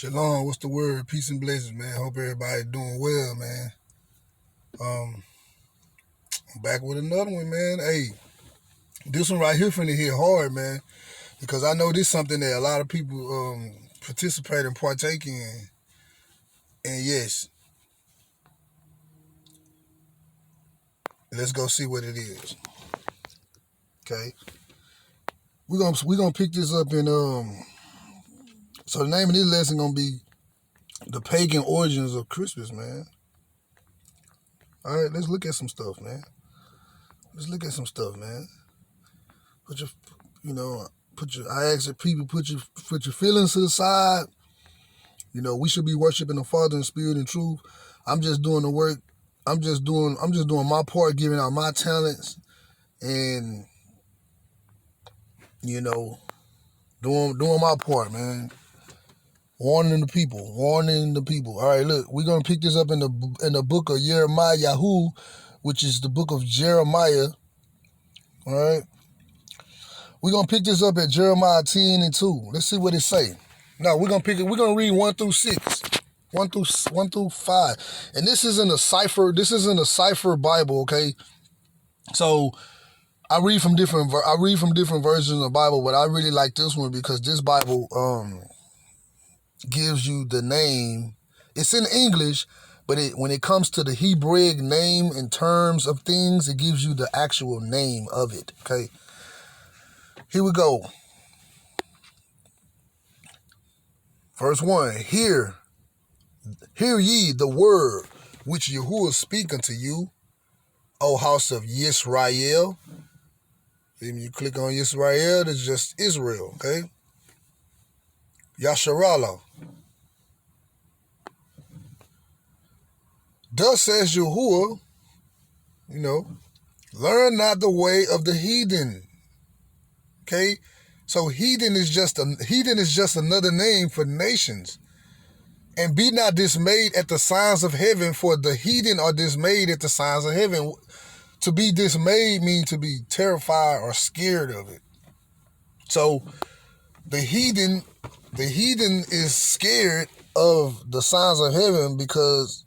Shalom, what's the word? Peace and blessings, man. Hope everybody doing well, man. I'm back with another one, man. Hey, this one right here finna hit hard, man, because I know this is something that a lot of people participate and partake in. And yes, let's go see what it is. Okay, we gonna pick this up in So the name of this lesson gonna be the pagan origins of Christmas, man. All right, let's look at some stuff, man. Put your, I ask that people put your feelings to the side. We should be worshiping the Father in spirit and truth. I'm just doing the work. I'm just doing my part, giving out my talents, and doing my part, man. Warning the people. All right, look, we're gonna pick this up in the book of Jeremiah, which is the book of Jeremiah. All right, we're gonna pick this up at Jeremiah 10:2. Let's see what it say. Now we're gonna read 1 through 6. 1 through 5. And this is in a cipher Bible, okay? So I read from different versions of the Bible, but I really like this one because this Bible gives you the name. It's in English, but when it comes to the Hebraic name in terms of things, it gives you the actual name of it, okay? Here we go. Verse 1, Hear ye the word which Yahuwah speak unto you, O house of Yisra'EL. When you click on Yisra'EL, it's just Israel, okay? Yasharallah. Thus says Yahuwah, learn not the way of the heathen. Okay? So heathen is just another name for nations. And be not dismayed at the signs of heaven, for the heathen are dismayed at the signs of heaven. To be dismayed means to be terrified or scared of it. So the heathen is scared of the signs of heaven because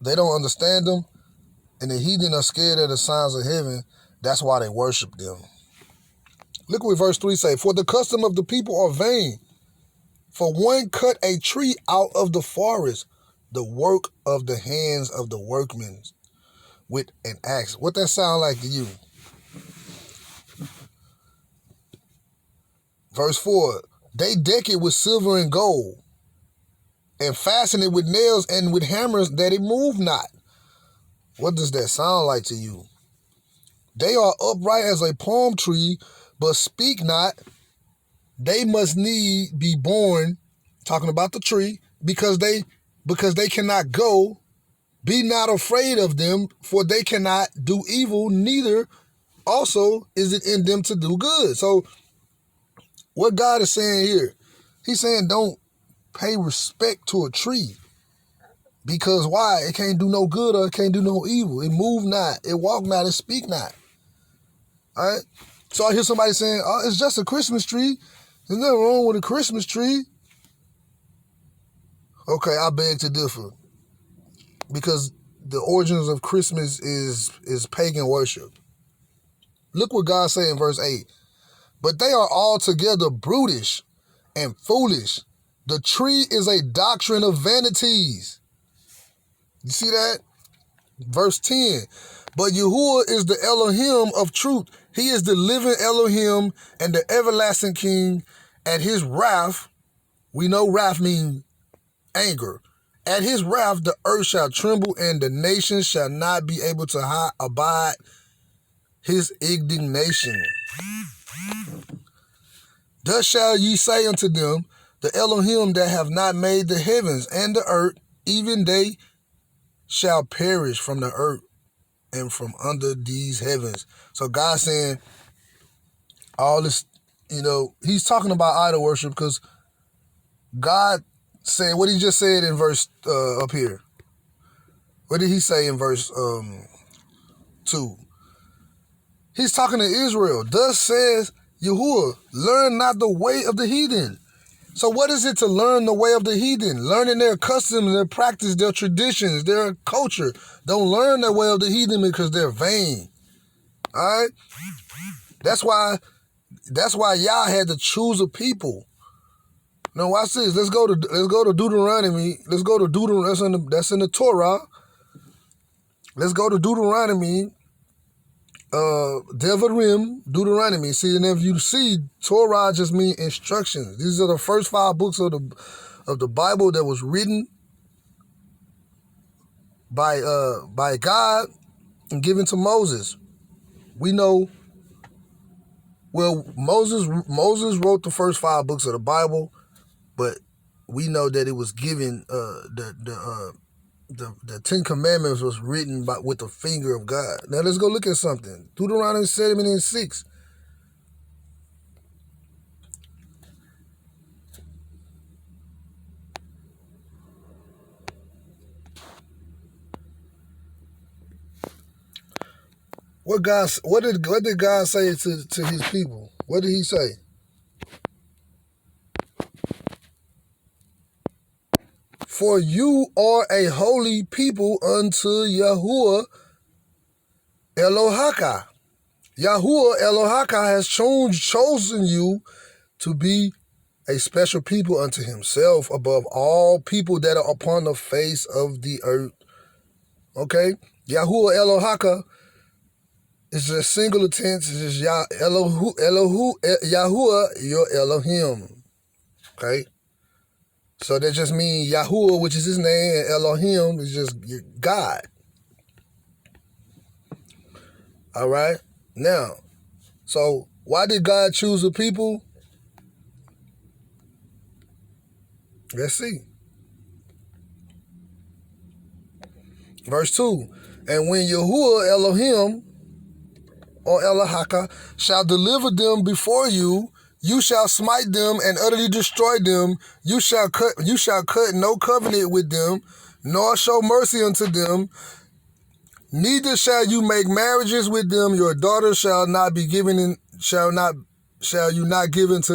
they don't understand them, and the heathen are scared of the signs of heaven. That's why they worship them. Look what verse 3 say. For the custom of the people are vain. For one cut a tree out of the forest, the work of the hands of the workmen with an axe. What that sound like to you? Verse 4. They deck it with silver and gold, and fasten it with nails and with hammers that it move not. What does that sound like to you? They are upright as a palm tree, but speak not. They must need be born, talking about the tree, because they cannot go. Be not afraid of them, for they cannot do evil, neither also is it in them to do good. So what God is saying here, he's saying don't pay respect to a tree. Because why? It can't do no good or it can't do no evil. It move not, it walk not, it speak not. All right? So I hear somebody saying, oh, it's just a Christmas tree. There's nothing wrong with a Christmas tree. Okay, I beg to differ. Because the origins of Christmas is pagan worship. Look what God said in verse 8. But they are altogether brutish and foolish. The tree is a doctrine of vanities. You see that? Verse 10. But Yahuwah is the Elohim of truth. He is the living Elohim and the everlasting King. At his wrath, we know wrath means anger. At his wrath, the earth shall tremble, and the nations shall not be able to abide his indignation. Thus shall ye say unto them, the Elohim that have not made the heavens and the earth, even they shall perish from the earth and from under these heavens. So God's saying all this, he's talking about idol worship because God said what he just said in verse up here. What did he say in verse 2? He's talking to Israel. Thus says Yahuwah, learn not the way of the heathen. So what is it to learn the way of the heathen? Learning their customs, their practice, their traditions, their culture. Don't learn the way of the heathen because they're vain. All right? That's why Yah had to choose a people. Now watch this. Let's go to Deuteronomy. Let's go to Deuteronomy. That's in the Torah. Let's go to Deuteronomy. Devarim, Deuteronomy. See, and if you see, Torah just means instructions. These are the first 5 books of the Bible that was written by God and given to Moses. We know. Well, Moses wrote the first 5 books of the Bible, but we know that it was given. The 10 Commandments was written with the finger of God. Now let's go look at something. Deuteronomy 7:6. What did God say to his people? What did he say? For you are a holy people unto Yahuwah Elohaka. Yahuwah Elohaka has chosen you to be a special people unto himself above all people that are upon the face of the earth. Okay? Yahuwah Elohaka is a singular tense. It's just Yahuwah, your Elohim. Okay? So that just means Yahuwah, which is his name, and Elohim is just God. All right? Now, so why did God choose a people? Let's see. Verse 2. And when Yahuwah Elohim or Elohaka shall deliver them before you, you shall smite them and utterly destroy them. You shall cut no covenant with them, nor show mercy unto them. Neither shall you make marriages with them. Your daughter shall you not give unto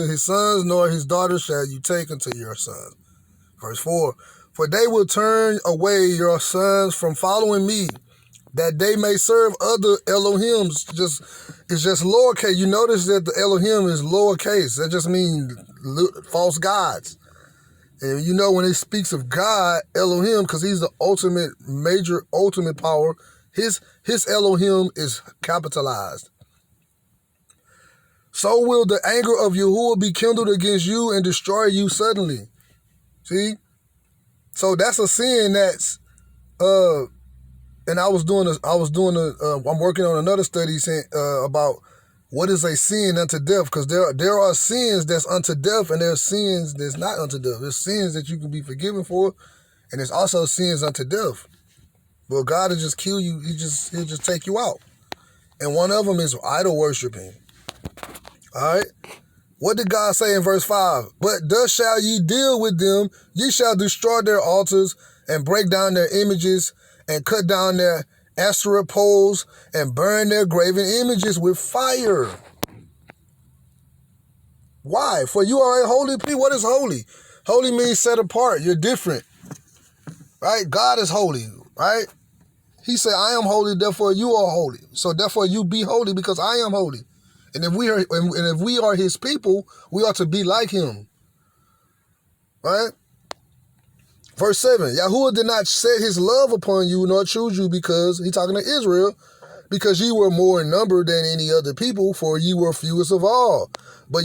his sons, nor his daughters shall you take unto your sons. Verse 4. For they will turn away your sons from following me, that they may serve other Elohims. It's just lowercase. You notice that the Elohim is lowercase. That just means false gods. And you know when it speaks of God, Elohim, because he's the ultimate power, his Elohim is capitalized. So will the anger of Yahuwah be kindled against you and destroy you suddenly. See? So that's a sin that's and I'm working on another study saying about what is a sin unto death, because there are sins that's unto death and there are sins that's not unto death. There's sins that you can be forgiven for, and there's also sins unto death. But God will just kill you. He'll just take you out. And one of them is idol worshiping. All right? What did God say in verse 5? But thus shall ye deal with them. Ye shall destroy their altars and break down their images and cut down their Asherah poles and burn their graven images with fire. Why? For you are a holy people. What is holy? Holy means set apart. You're different. Right? God is holy. Right? He said, I am holy, therefore you are holy. So therefore you be holy because I am holy. And if we are his people, we ought to be like him. Right? Verse 7, Yahuwah did not set his love upon you nor choose you because, he's talking to Israel, because ye were more in number than any other people, for ye were fewest of all. But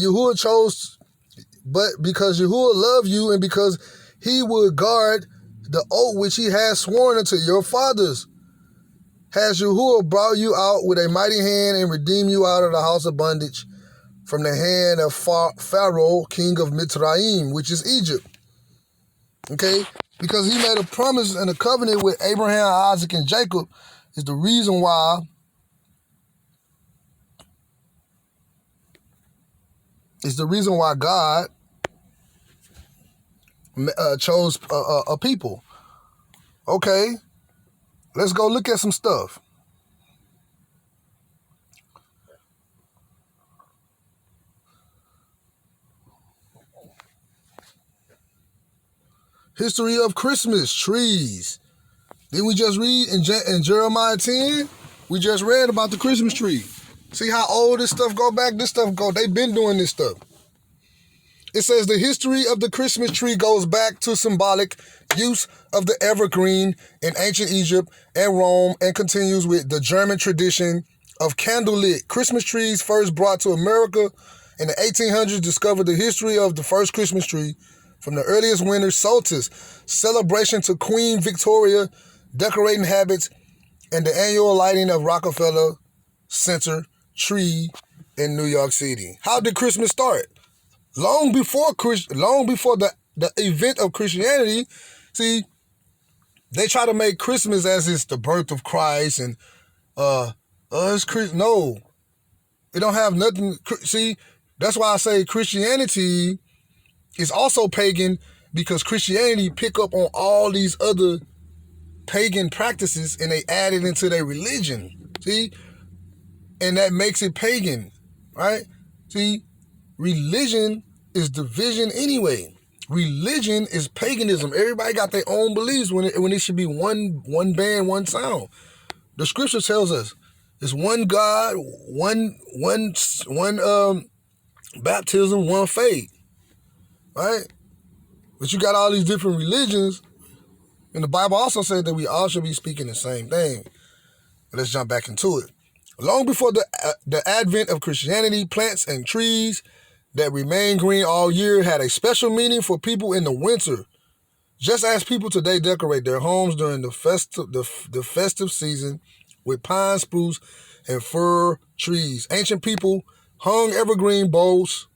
because Yahuwah loved you and because he would guard the oath which he has sworn unto your fathers, has Yahuwah brought you out with a mighty hand and redeemed you out of the house of bondage from the hand of Pharaoh, king of Mitzrayim, which is Egypt. Okay? Because he made a promise and a covenant with Abraham, Isaac, and Jacob is the reason why God chose a people. Okay? Let's go look at some stuff. History of Christmas trees. Didn't we just read in Jeremiah 10? We just read about the Christmas tree. See how old this stuff go back? This stuff go, they've been doing this stuff. It says the history of the Christmas tree goes back to symbolic use of the evergreen in ancient Egypt and Rome and continues with the German tradition of candlelit Christmas trees first brought to America in the 1800s. Discovered the history of the first Christmas tree from the earliest winter solstice celebration to Queen Victoria decorating habits and the annual lighting of Rockefeller Center tree in New York City. How did Christmas start? Long before the event of Christianity, see, they try to make Christmas as it's the birth of Christ and it's Christ. No, it don't have nothing. See, that's why I say Christianity is also pagan, because Christianity pick up on all these other pagan practices and they add it into their religion. See, and that makes it pagan, right? See. Religion is division anyway. Religion is paganism. Everybody got their own beliefs when it should be one band, one sound. The scripture tells us it's one God, one baptism, one faith, right? But you got all these different religions, and the Bible also says that we all should be speaking the same thing. But let's jump back into it. Long before the advent of Christianity, plants and trees that remain green all year had a special meaning for people in the winter, just as people today decorate their homes during the festive season with pine, spruce, and fir trees. Ancient people hung evergreen boughs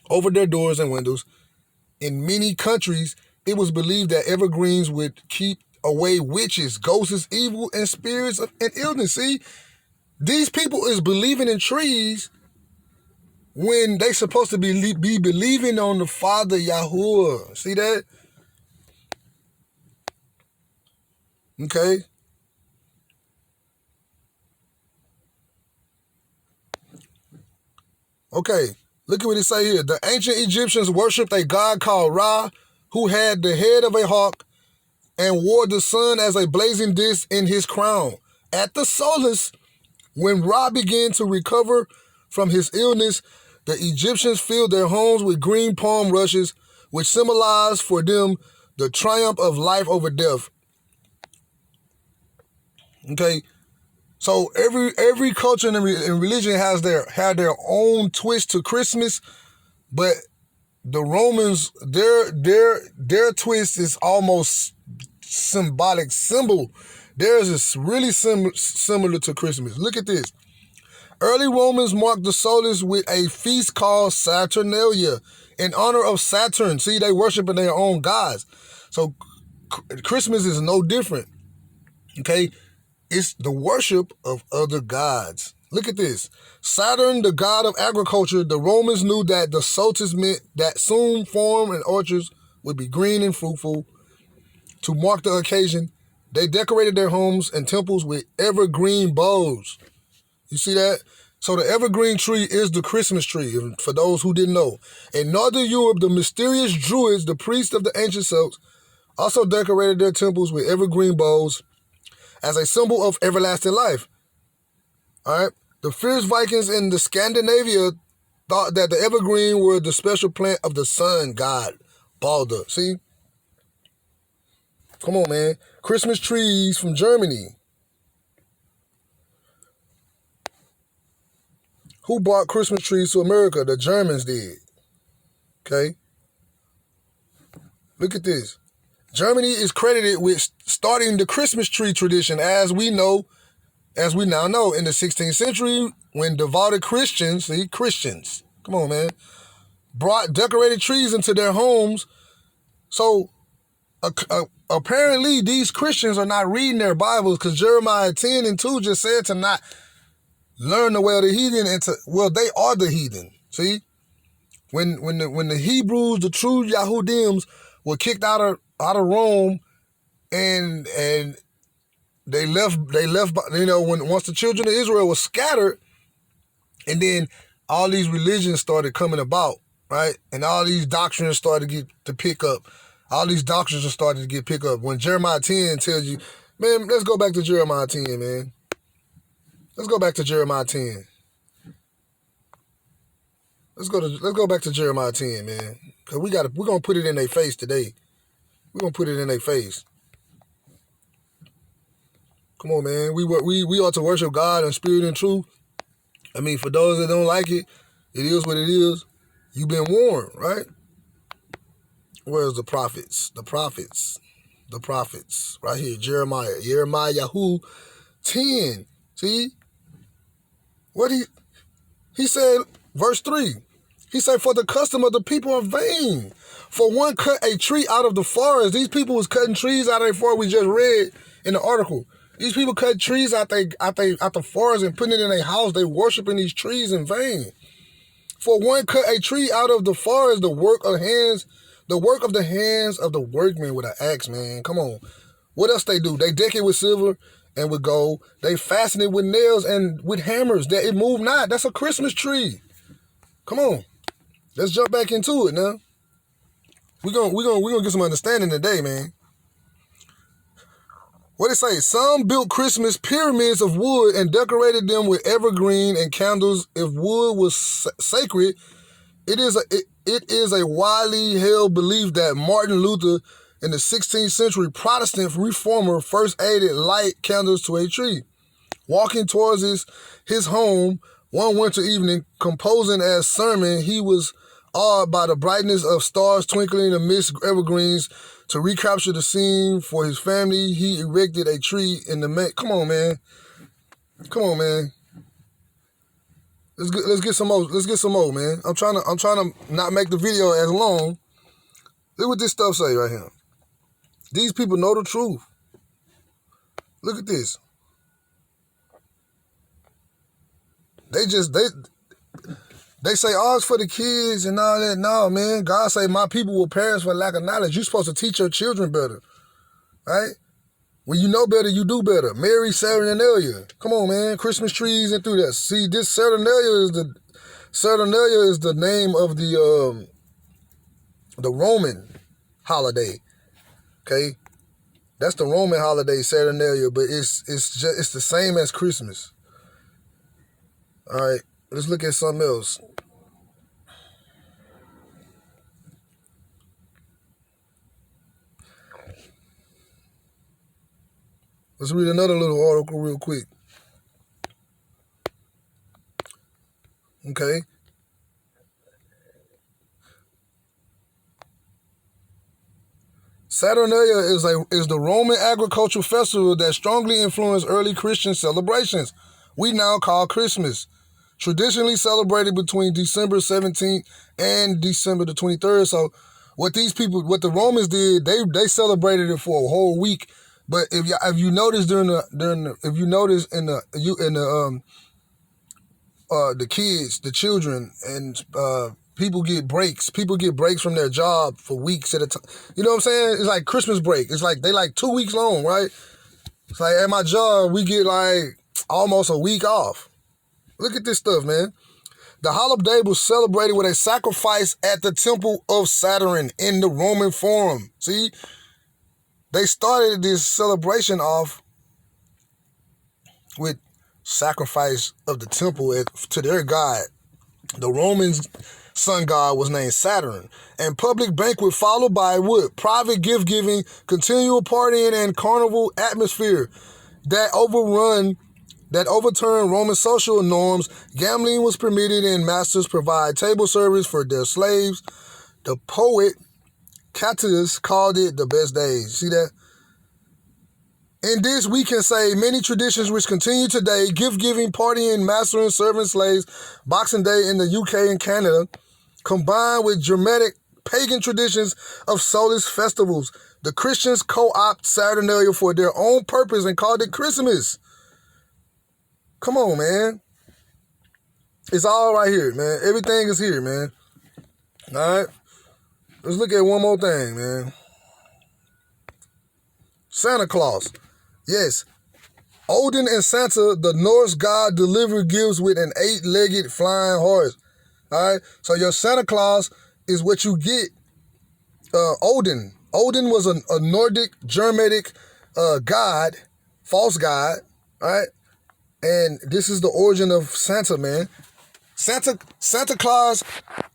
over their doors and windows. In many countries, it was believed that evergreens would keep away witches, ghosts, evil, and spirits and illness. See, these people is believing in trees when they supposed to be believing on the Father Yahuwah. See that? Okay. Okay. Look at what it say here. The ancient Egyptians worshipped a god called Ra, who had the head of a hawk and wore the sun as a blazing disc in his crown. At the solstice, when Ra began to recover from his illness, the Egyptians filled their homes with green palm rushes, which symbolized for them the triumph of life over death. Okay, so every culture and religion had their own twist to Christmas, but the Romans, their twist is almost symbol. Theirs is really similar to Christmas. Look at this. Early Romans marked the solstice with a feast called Saturnalia in honor of Saturn. See, they worshiping their own gods. So Christmas is no different. Okay, it's the worship of other gods. Look at this. Saturn, the god of agriculture, the Romans knew that the solstice meant that soon farm and orchards would be green and fruitful. To mark the occasion, they decorated their homes and temples with evergreen boughs. You see that? So the evergreen tree is the Christmas tree, for those who didn't know. In Northern Europe, the mysterious Druids, the priests of the ancient Celts, also decorated their temples with evergreen boughs as a symbol of everlasting life. All right? The fierce Vikings in the Scandinavia thought that the evergreen were the special plant of the sun god, Balder. See? Come on, man. Christmas trees from Germany. Who brought Christmas trees to America? The Germans did. Okay? Look at this. Germany is credited with starting the Christmas tree tradition, as we now know, in the 16th century, when devoted Christians, come on, man, brought decorated trees into their homes. So apparently these Christians are not reading their Bibles, because Jeremiah 10:2 just said to not learn the way of the heathen, they are the heathen. See, when the Hebrews, the true Yahudims, were kicked out of Rome, and they left. Once the children of Israel were scattered, and then all these religions started coming about, right, and all these doctrines started to pick up. All these doctrines are starting to get picked up. When Jeremiah 10 tells you, man, let's go back to Jeremiah 10, man. Let's go back to Jeremiah 10. Let's go back to Jeremiah 10, man. Cause we're gonna put it in their face today. We're gonna put it in their face. Come on, man. We ought to worship God in spirit and truth. I mean, for those that don't like it, it is what it is. You've been warned, right? Where's the prophets? The prophets. Right here, Jeremiah. Yahoo 10. See? What he said, verse 3. He said, for the custom of the people are vain. For one cut a tree out of the forest. These people was cutting trees out of the forest we just read in the article. These people cut trees out the forest and putting it in their house. They worshiping these trees in vain. For one cut a tree out of the forest, the work of the hands of the workmen with an axe, man. Come on. What else they do? They deck it with silver and with gold. They fasten it with nails and with hammers that it move not. That's a Christmas tree. Come on. Let's jump back into it now. We're gonna get some understanding today, man. What it say? Some built Christmas pyramids of wood and decorated them with evergreen and candles. If wood was sacred, it is a widely held belief that Martin Luther, in the 16th century Protestant reformer, first added light candles to a tree. Walking towards his home one winter evening, composing as sermon, he was awed by the brightness of stars twinkling amidst evergreens. To recapture the scene for his family, he erected a tree in the Come on, man. Let's get some more, man. I'm trying to not make the video as long. Look what this stuff say right here. These people know the truth. Look at this. They say, oh, it's for the kids and all that. No, man. God say, my people will perish for lack of knowledge. You're supposed to teach your children better, right? When you know better, you do better. Mary Saturnalia. Come on, man. Christmas trees and through that. See, this Saturnalia is the name of the Roman holiday. Okay, that's the Roman holiday, Saturnalia, but it's the same as Christmas. All right, let's look at something else. Let's read another little article real quick. Okay. Saturnalia is the Roman agricultural festival that strongly influenced early Christian celebrations. We now call Christmas. Traditionally celebrated between December 17th and December the 23rd. So what the Romans did, they celebrated it for a whole week. But if you notice the kids, the children, and people get breaks. People get breaks from their job for weeks at a time. You know what I'm saying? It's like Christmas break. It's like they 2 weeks long, right? It's like at my job, we get almost a week off. Look at this stuff, man. The holiday was celebrated with a sacrifice at the temple of Saturn in the Roman Forum. See? They started this celebration off with sacrifice of the temple to their god. The Romans' sun god was named Saturn. And public banquet followed by what? Private gift giving, continual partying, and carnival atmosphere that overturned Roman social norms. Gambling was permitted and masters provide table service for their slaves. The poet Catullus called it the best days. See that? In this, we can say many traditions which continue today: gift-giving, partying, mastering, serving slaves, Boxing Day in the UK and Canada, combined with Germanic pagan traditions of soulless festivals. The Christians co-opt Saturnalia for their own purpose and called it Christmas. Come on, man. It's all right here, man. Everything is here, man. All right? Let's look at one more thing, man. Santa Claus. Yes. Odin and Santa, the Norse god, deliver gifts with an 8-legged flying horse. All right? So your Santa Claus is what you get. Odin. Odin was a Nordic, Germanic god, false god, right? And this is the origin of Santa, man. Santa Claus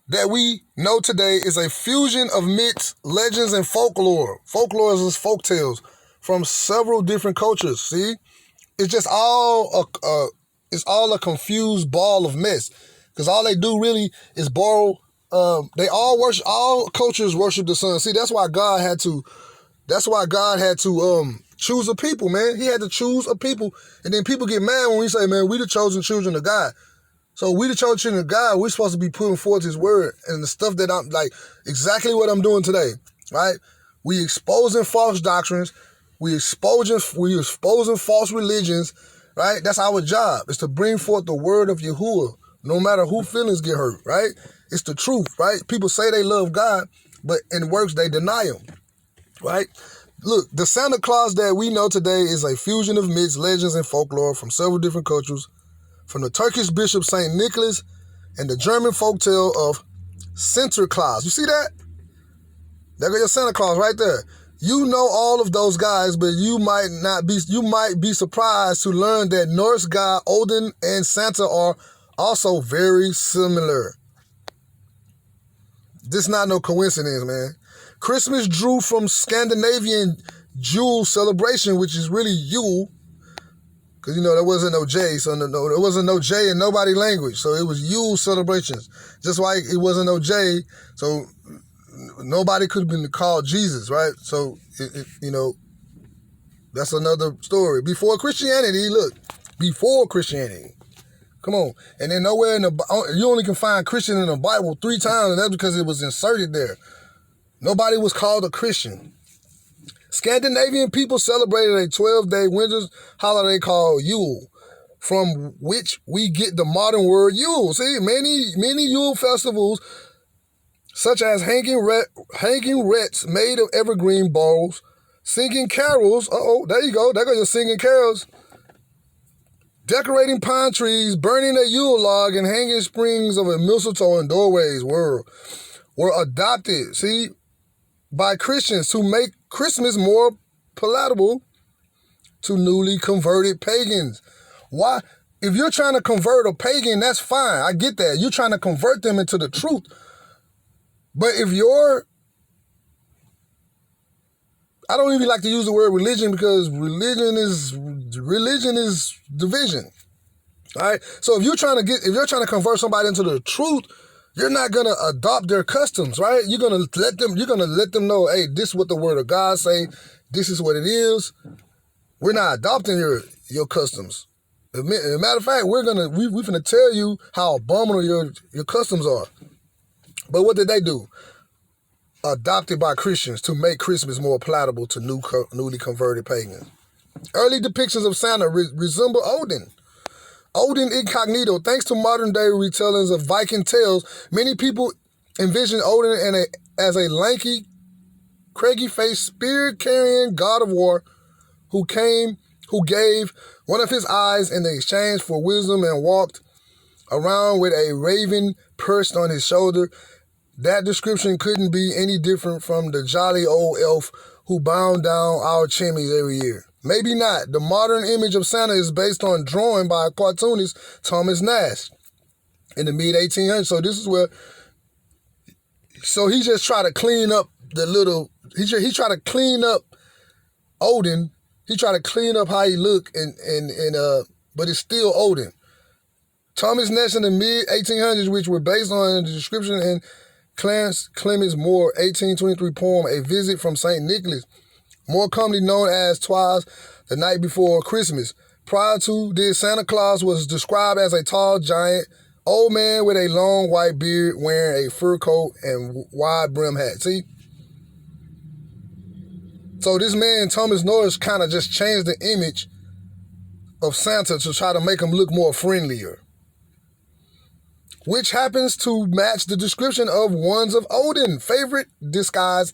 that we know today is a fusion of myths, legends, and folklore. Folklore is folk tales from several different cultures. See, it's just all a confused ball of mess. Because all they do really is borrow. They all worship. All cultures worship the sun. See, that's why God had to. Choose a people, man. He had to choose a people, and then people get mad when we say, man, we the chosen children of God. So we the chosen children of God, we're supposed to be putting forth his word and the stuff that I'm like, exactly what I'm doing today, right? We exposing false doctrines. We exposing false religions, right? That's our job, is to bring forth the word of Yahuwah, no matter who feelings get hurt, right? It's the truth, right? People say they love God, but in works they deny him, right? Look, the Santa Claus that we know today is a fusion of myths, legends, and folklore from several different cultures, from the Turkish bishop St. Nicholas and the German folktale of Sinterklaas. You see that? There go your Santa Claus right there. You know all of those guys, but you might be surprised to learn that Norse god Odin and Santa are also very similar. This is not no coincidence, man. Christmas drew from Scandinavian Jule celebration, which is really Yule, because, there wasn't no J, so there wasn't no J in nobody's language, so it was Yule celebrations. Just like it wasn't no J, so nobody could have been called Jesus, right? So, that's another story. Before Christianity, come on. And then nowhere you only can find Christian in the Bible 3 times, and that's because it was inserted there. Nobody was called a Christian. Scandinavian people celebrated a 12-day winter holiday called Yule, from which we get the modern word Yule. See, many Yule festivals, such as hanging wreaths made of evergreen boughs, singing carols. There you go. There go your singing carols. Decorating pine trees, burning a Yule log, and hanging springs of a mistletoe in doorways were adopted, by Christians to make Christmas more palatable to newly converted pagans. Why? If you're trying to convert a pagan, that's fine. I get that. You're trying to convert them into the truth. But if I don't even like to use the word religion, because religion is division. All right. So if you're trying to convert somebody into the truth, you're not gonna adopt their customs, right? You're gonna let them know, hey, this is what the word of God say. This is what it is. We're not adopting your customs. As a matter of fact, we're gonna tell you how abominable your customs are. But what did they do? Adopted by Christians to make Christmas more palatable to newly converted pagans. Early depictions of Santa resemble Odin. Odin incognito. Thanks to modern-day retellings of Viking tales, many people envision Odin as a lanky, craggy-faced, spear-carrying god of war who gave one of his eyes in exchange for wisdom and walked around with a raven perched on his shoulder. That description couldn't be any different from the jolly old elf who bound down our chimneys every year. Maybe not. The modern image of Santa is based on drawing by cartoonist Thomas Nash in the mid-1800s. So this is where, he just tried to clean up he tried to clean up Odin. He tried to clean up how he looked, but it's still Odin. Thomas Nash in the mid-1800s, which were based on the description in Clarence Clemens Moore 1823 poem, A Visit from St. Nicholas, more commonly known as Twas the Night Before Christmas. Prior to this, Santa Claus was described as a tall, giant, old man with a long white beard wearing a fur coat and wide brim hat. See? So this man, Thomas Norris, kind of just changed the image of Santa to try to make him look more friendlier, which happens to match the description of ones of Odin, favorite disguise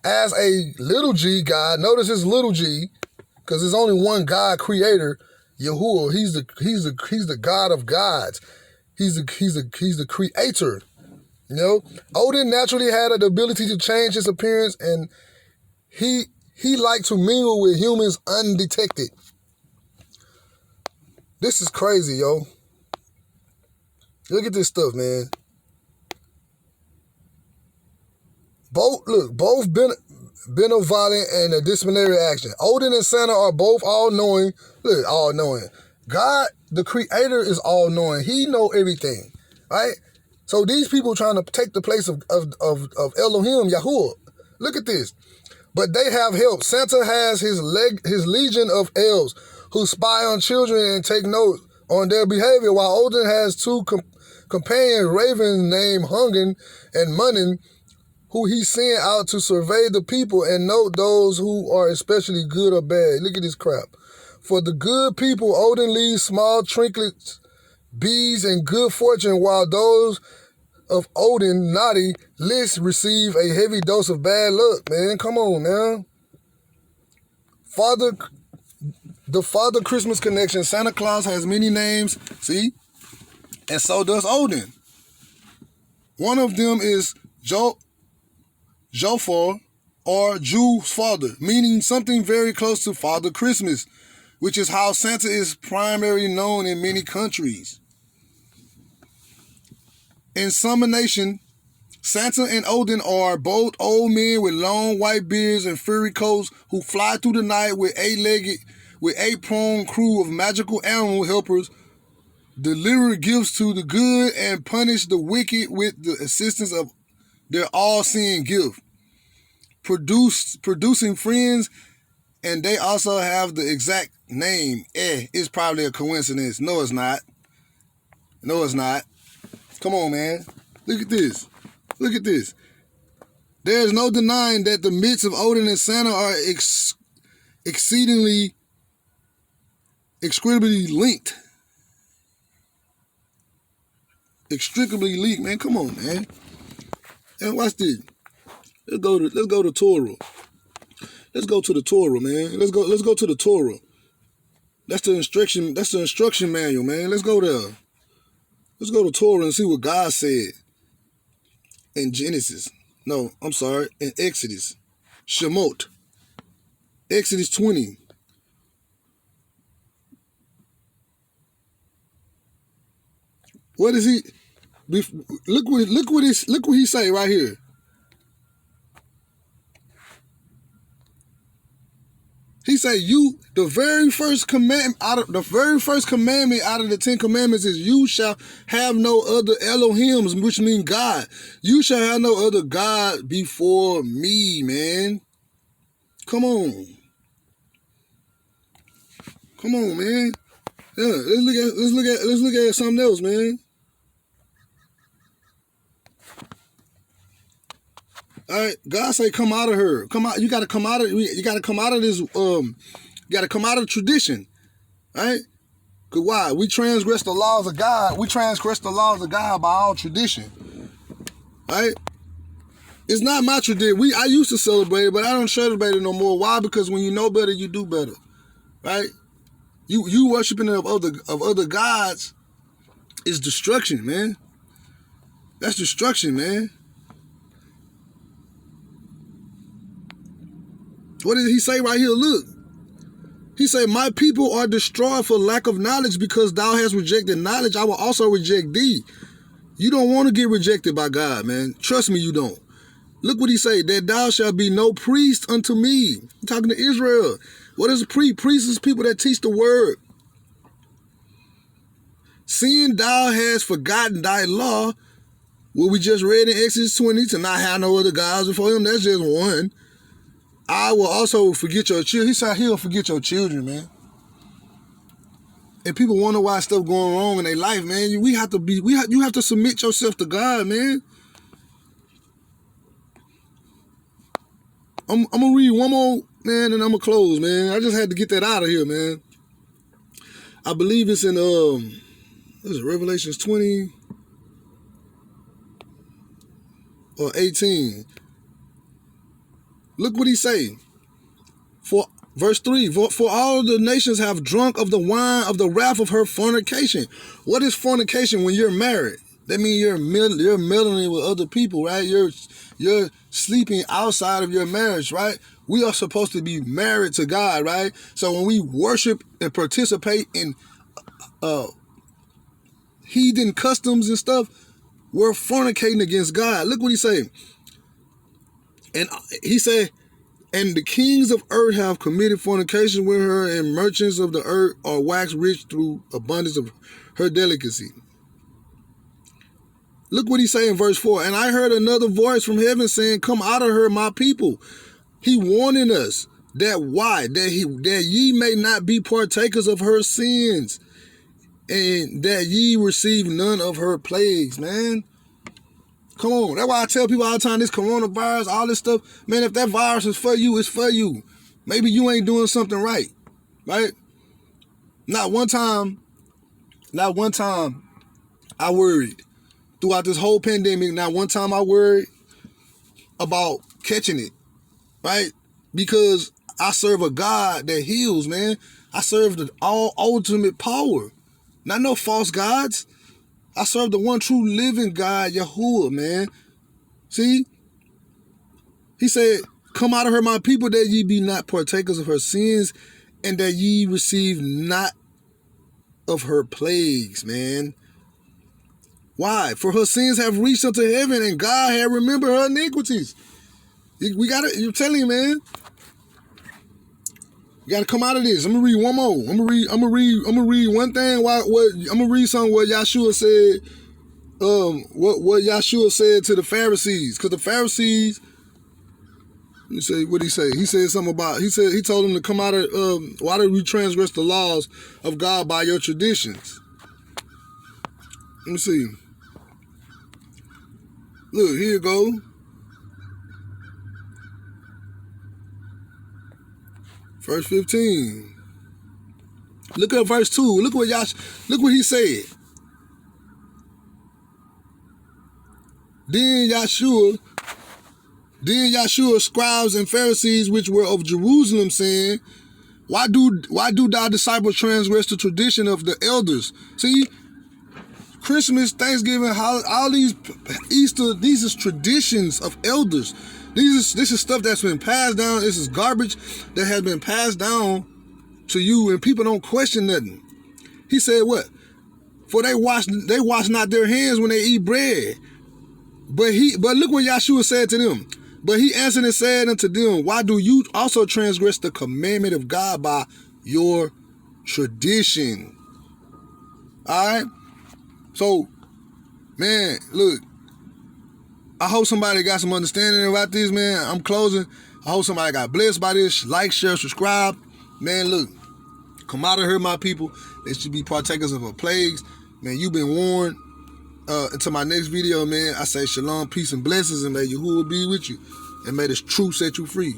as a little g god. Notice it's little g, because there's only one God creator, Yahuwah. He's the God of gods. He's the creator. Odin naturally had the ability to change his appearance and He liked to mingle with humans undetected. This is crazy, yo. Look at this stuff, man. Both benevolent and a disciplinary action. Odin and Santa are both all-knowing. Look, all-knowing. God, the creator, is all-knowing. He know everything, right? So these people trying to take the place of Elohim, Yahuwah. Look at this. But they have help. Santa has his legion of elves who spy on children and take note on their behavior, while Odin has two companion ravens named Hungen and Munnin, who he sent out to survey the people and note those who are especially good or bad. Look at this crap. For the good people, Odin leaves small trinkets, bees, and good fortune, while those of Odin naughty list receive a heavy dose of bad luck, man. Come on, man. The Father Christmas connection. Santa Claus has many names, see? And so does Odin. One of them is Jofar, or Jew's father, meaning something very close to Father Christmas, which is how Santa is primarily known in many countries. In summation, Santa and Odin are both old men with long white beards and furry coats who fly through the night with eight-pronged crew of magical animal helpers, deliver gifts to the good and punish the wicked with the assistance of their all-seeing gift, producing friends, and they also have the exact name. It's probably a coincidence. No, it's not. No, it's not. Come on, man. Look at this. Look at this. There is no denying that the myths of Odin and Santa are exceedingly, inextricably linked. Inextricably linked, man. Come on, man. And watch this. Let's go to Torah. Let's go to the Torah, man. Let's go to the Torah. That's the instruction manual, man. Let's go there. Let's go to Torah and see what God said in Genesis. No, I'm sorry, in Exodus. Shemot. Exodus 20. What is he? Look what he say right here. He say, the very first commandment out of the 10 Commandments is, you shall have no other Elohims, which means God. You shall have no other God before me, man. Come on. Come on, man. Yeah, let's look at something else, man. All right, God say, come out of her. Come out. You gotta come out of this. You gotta come out of tradition, right? Cause why? We transgress the laws of God. We transgress the laws of God by our tradition, right? It's not my tradition. I used to celebrate it, but I don't celebrate it no more. Why? Because when you know better, you do better, right? You worshiping of other gods is destruction, man. That's destruction, man. What did he say right here? Look. He said, my people are destroyed for lack of knowledge, because thou hast rejected knowledge. I will also reject thee. You don't want to get rejected by God, man. Trust me, you don't. Look what he say, that thou shalt be no priest unto me. I'm talking to Israel. What is a priest? Priest is people that teach the word. Seeing thou hast forgotten thy law, what we just read in Exodus 20, to not have no other gods before him, that's just one. I will also forget your children. He said he'll forget your children, man. And people wonder why stuff going wrong in their life, man. You have to submit yourself to God, man. I'm gonna read one more, man, and I'm gonna close, man. I just had to get that out of here, man. I believe it's in what is it, Revelations 20 or 18. Look what he say. For verse 3, for all the nations have drunk of the wine of the wrath of her fornication. What is fornication? When you're married, That means you're meddling with other people, right? You're sleeping outside of your marriage, right? We are supposed to be married to God, right? So when we worship and participate in heathen customs and stuff, we're fornicating against God. Look what he said. And he said, and the kings of earth have committed fornication with her, and merchants of the earth are waxed rich through abundance of her delicacy. Look what he say in verse 4. And I heard another voice from heaven saying, come out of her, my people. He warning us that why? That ye may not be partakers of her sins, and that ye receive none of her plagues, man. Come on. That's why I tell people all the time, this coronavirus, all this stuff, man, if that virus is for you, it's for you. Maybe you ain't doing something right? Not one time I worried. Throughout this whole pandemic, not one time I worried about catching it, right? Because I serve a God that heals, man. I serve the all ultimate power. Not no false gods. I serve the one true living God, Yahuwah, man. See? He said, come out of her, my people, that ye be not partakers of her sins, and that ye receive not of her plagues, man. Why? For her sins have reached unto heaven, and God had remembered her iniquities. We gotta, you're telling you, man. You gotta come out of this. I'm gonna read one more. I'm gonna read one thing. I'm gonna read something what Yahshua said. What Yahshua said to the Pharisees, because the Pharisees, let me say what he say. He said something about. He told them to come out of. Why did we transgress the laws of God by your traditions? Let me see. Look, here you go. Verse 15. Look at verse 2. Look what he said. Then Yahshua, scribes and Pharisees which were of Jerusalem, saying, Why do thy disciples transgress the tradition of the elders? See, Christmas, Thanksgiving, all these Easter, these is traditions of elders. This is stuff that's been passed down. This is garbage that has been passed down to you, and people don't question nothing. He said what? For they wash not their hands when they eat bread. But look what Yahshua said to them. But he answered and said unto them, why do you also transgress the commandment of God by your tradition? All right? So, man, look, I hope somebody got some understanding about this, man. I'm closing. I hope somebody got blessed by this. Like, share, subscribe. Man, look, come out of here, my people. They should be partakers of her plagues. Man, you've been warned. Until my next video, man, I say shalom, peace, and blessings, and may Yahuwah be with you. And may this truth set you free.